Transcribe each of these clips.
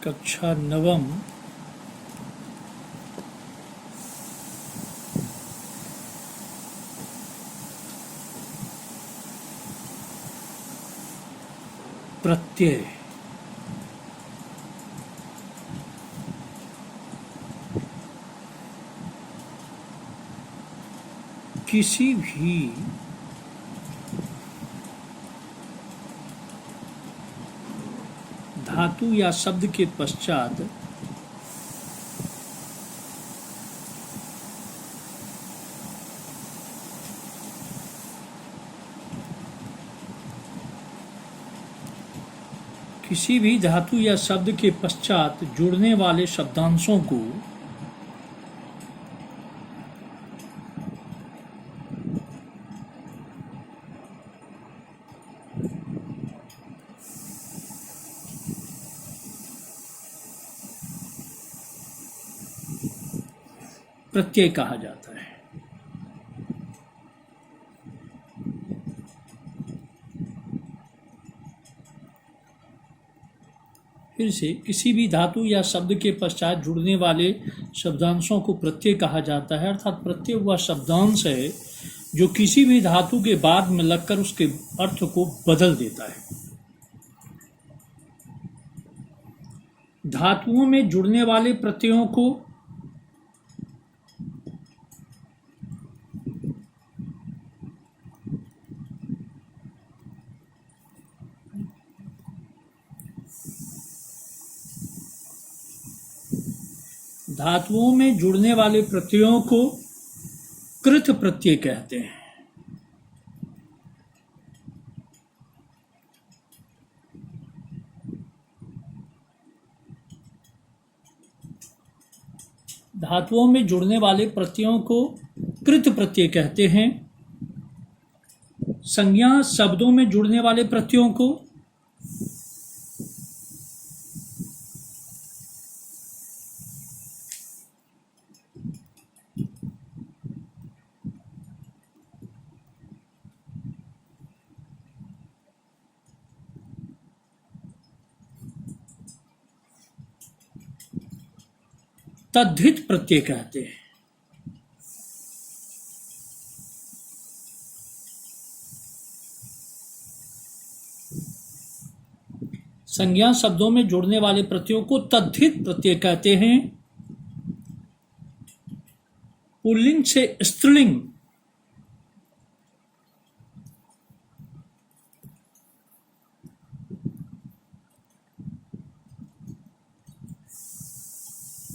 कक्षा नवम प्रत्यय। किसी भी धातु या शब्द के पश्चात किसी भी धातु या शब्द के पश्चात जुड़ने वाले शब्दांशों को प्रत्यय कहा जाता है। फिर से, किसी भी धातु या शब्द के पश्चात जुड़ने वाले शब्दांशों को प्रत्यय कहा जाता है, अर्थात प्रत्यय वह शब्दांश है जो किसी भी धातु के बाद में लगकर उसके अर्थ को बदल देता है। धातुओं में जुड़ने वाले प्रत्ययों को कृत प्रत्यय कहते हैं। धातुओं में जुड़ने वाले प्रत्ययों को कृत प्रत्यय कहते हैं। संज्ञा शब्दों में जुड़ने वाले प्रत्ययों को तद्धित प्रत्यय कहते हैं। संज्ञा शब्दों में जुड़ने वाले प्रत्ययों को तद्धित प्रत्यय कहते हैं। पुल्लिंग से स्त्रीलिंग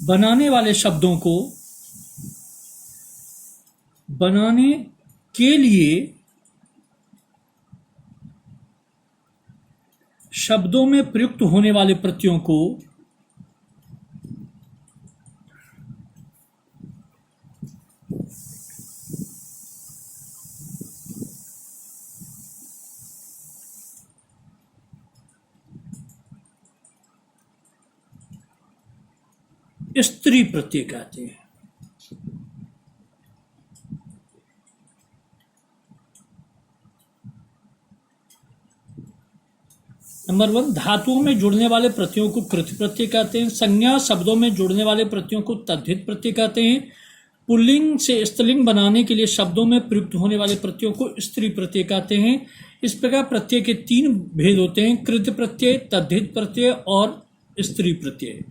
बनाने वाले शब्दों को बनाने के लिए शब्दों में प्रयुक्त होने वाले प्रत्ययों को स्त्री प्रत्यय कहते हैं। नंबर 1, धातुओं में जुड़ने वाले प्रत्ययों को कृत प्रत्यय कहते हैं। संज्ञा शब्दों में जुड़ने वाले प्रत्ययों को तद्धित प्रत्यय कहते हैं। पुल्लिंग से स्त्रीलिंग बनाने के लिए शब्दों में प्रयुक्त होने वाले प्रत्ययों को स्त्री प्रत्यय कहते हैं। इस प्रकार प्रत्यय के 3 भेद होते हैं: कृत प्रत्यय, तद्धित प्रत्यय और स्त्री प्रत्यय।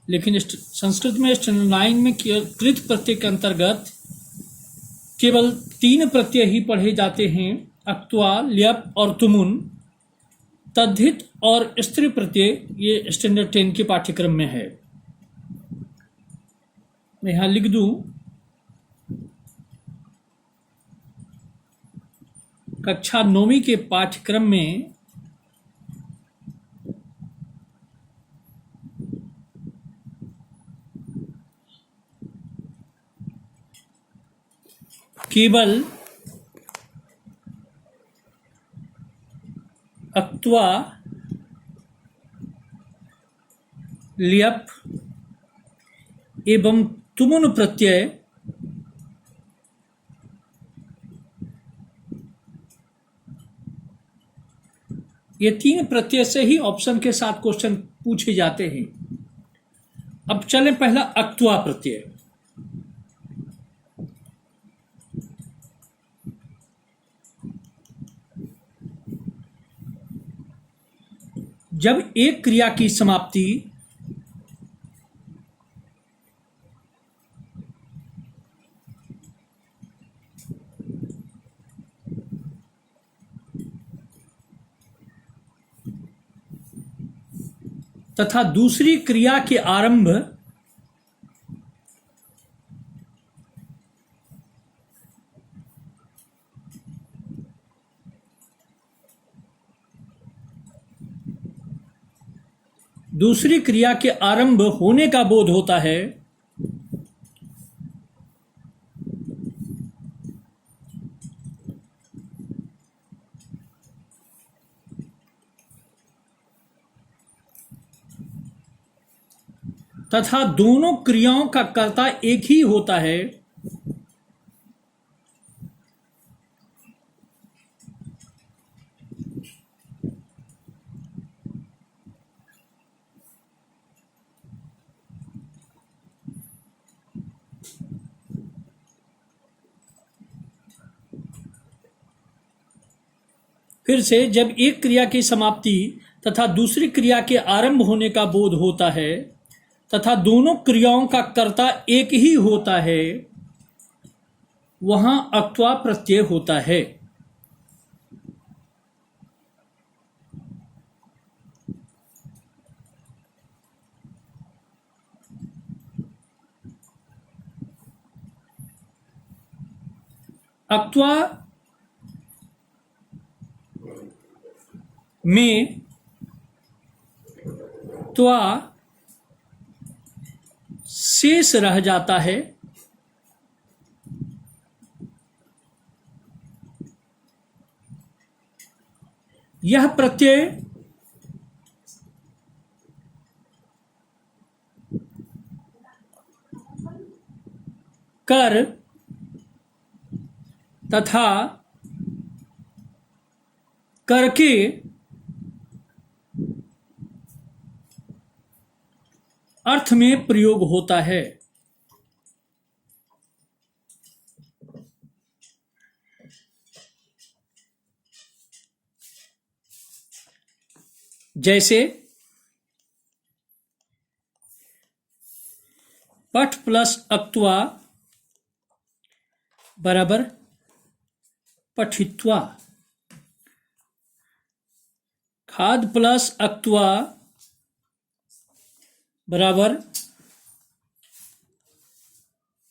लेकिन संस्कृत में स्टैंडर्ड 9 में कृत प्रत्यय के अंतर्गत केवल 3 प्रत्यय ही पढ़े जाते हैं: अक्त्वा, ल्यप और तुमुन। तद्धित और स्त्री प्रत्यय ये स्टैंडर्ड 10 के पाठ्यक्रम में है। मैं यहां लिख दूं, कक्षा 9वीं के पाठ्यक्रम में केवल अक्त्वा, ल्यप एवं तुमुन प्रत्यय ये 3 प्रत्यय से ही ऑप्शन के साथ क्वेश्चन पूछे जाते हैं। अब चलें पहला अक्त्वा प्रत्यय। जब एक क्रिया की समाप्ति तथा दूसरी क्रिया के आरंभ होने का बोध होता है, तथा दोनों क्रियाओं का कर्ता एक ही होता है, फिर से जब एक क्रिया की समाप्ति तथा दूसरी क्रिया के आरंभ होने का बोध होता है तथा दोनों क्रियाओं का कर्ता एक ही होता है, वहां अक्त्वा प्रत्यय होता है। अक्त्वा में त्वा शेष रह जाता है, यह प्रत्यय कर तथा करके अर्थ में प्रयोग होता है। जैसे पठ प्लस अक्त्वा बराबर पठित्वा, खाद प्लस अक्त्वा बराबर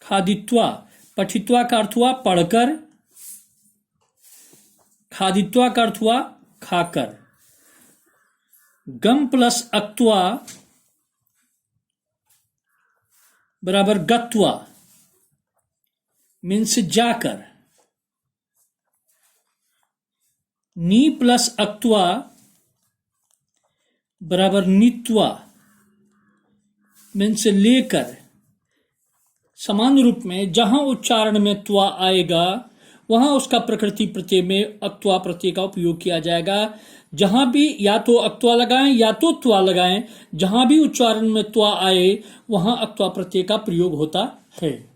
खादित्वा। पठित्वा का अर्थ हुआ पढ़कर, खादित्वा का अर्थ हुआ खाकर। गम प्लस अक्त्वा बराबर गत्वा, मीन्स जाकर। नी प्लस अक्त्वा बराबर नीत्वा, मीन्स लेकर। समान रूप में जहां उच्चारण में त्वा आएगा वहां उसका प्रकृति प्रत्यय में अक्त्वा प्रत्यय का उपयोग किया जाएगा। जहां भी या तो अक्त्वा लगाएं या तो त्वा लगाएं, जहां भी उच्चारण में त्वा आए वहां अक्त्वा प्रत्यय का प्रयोग होता है।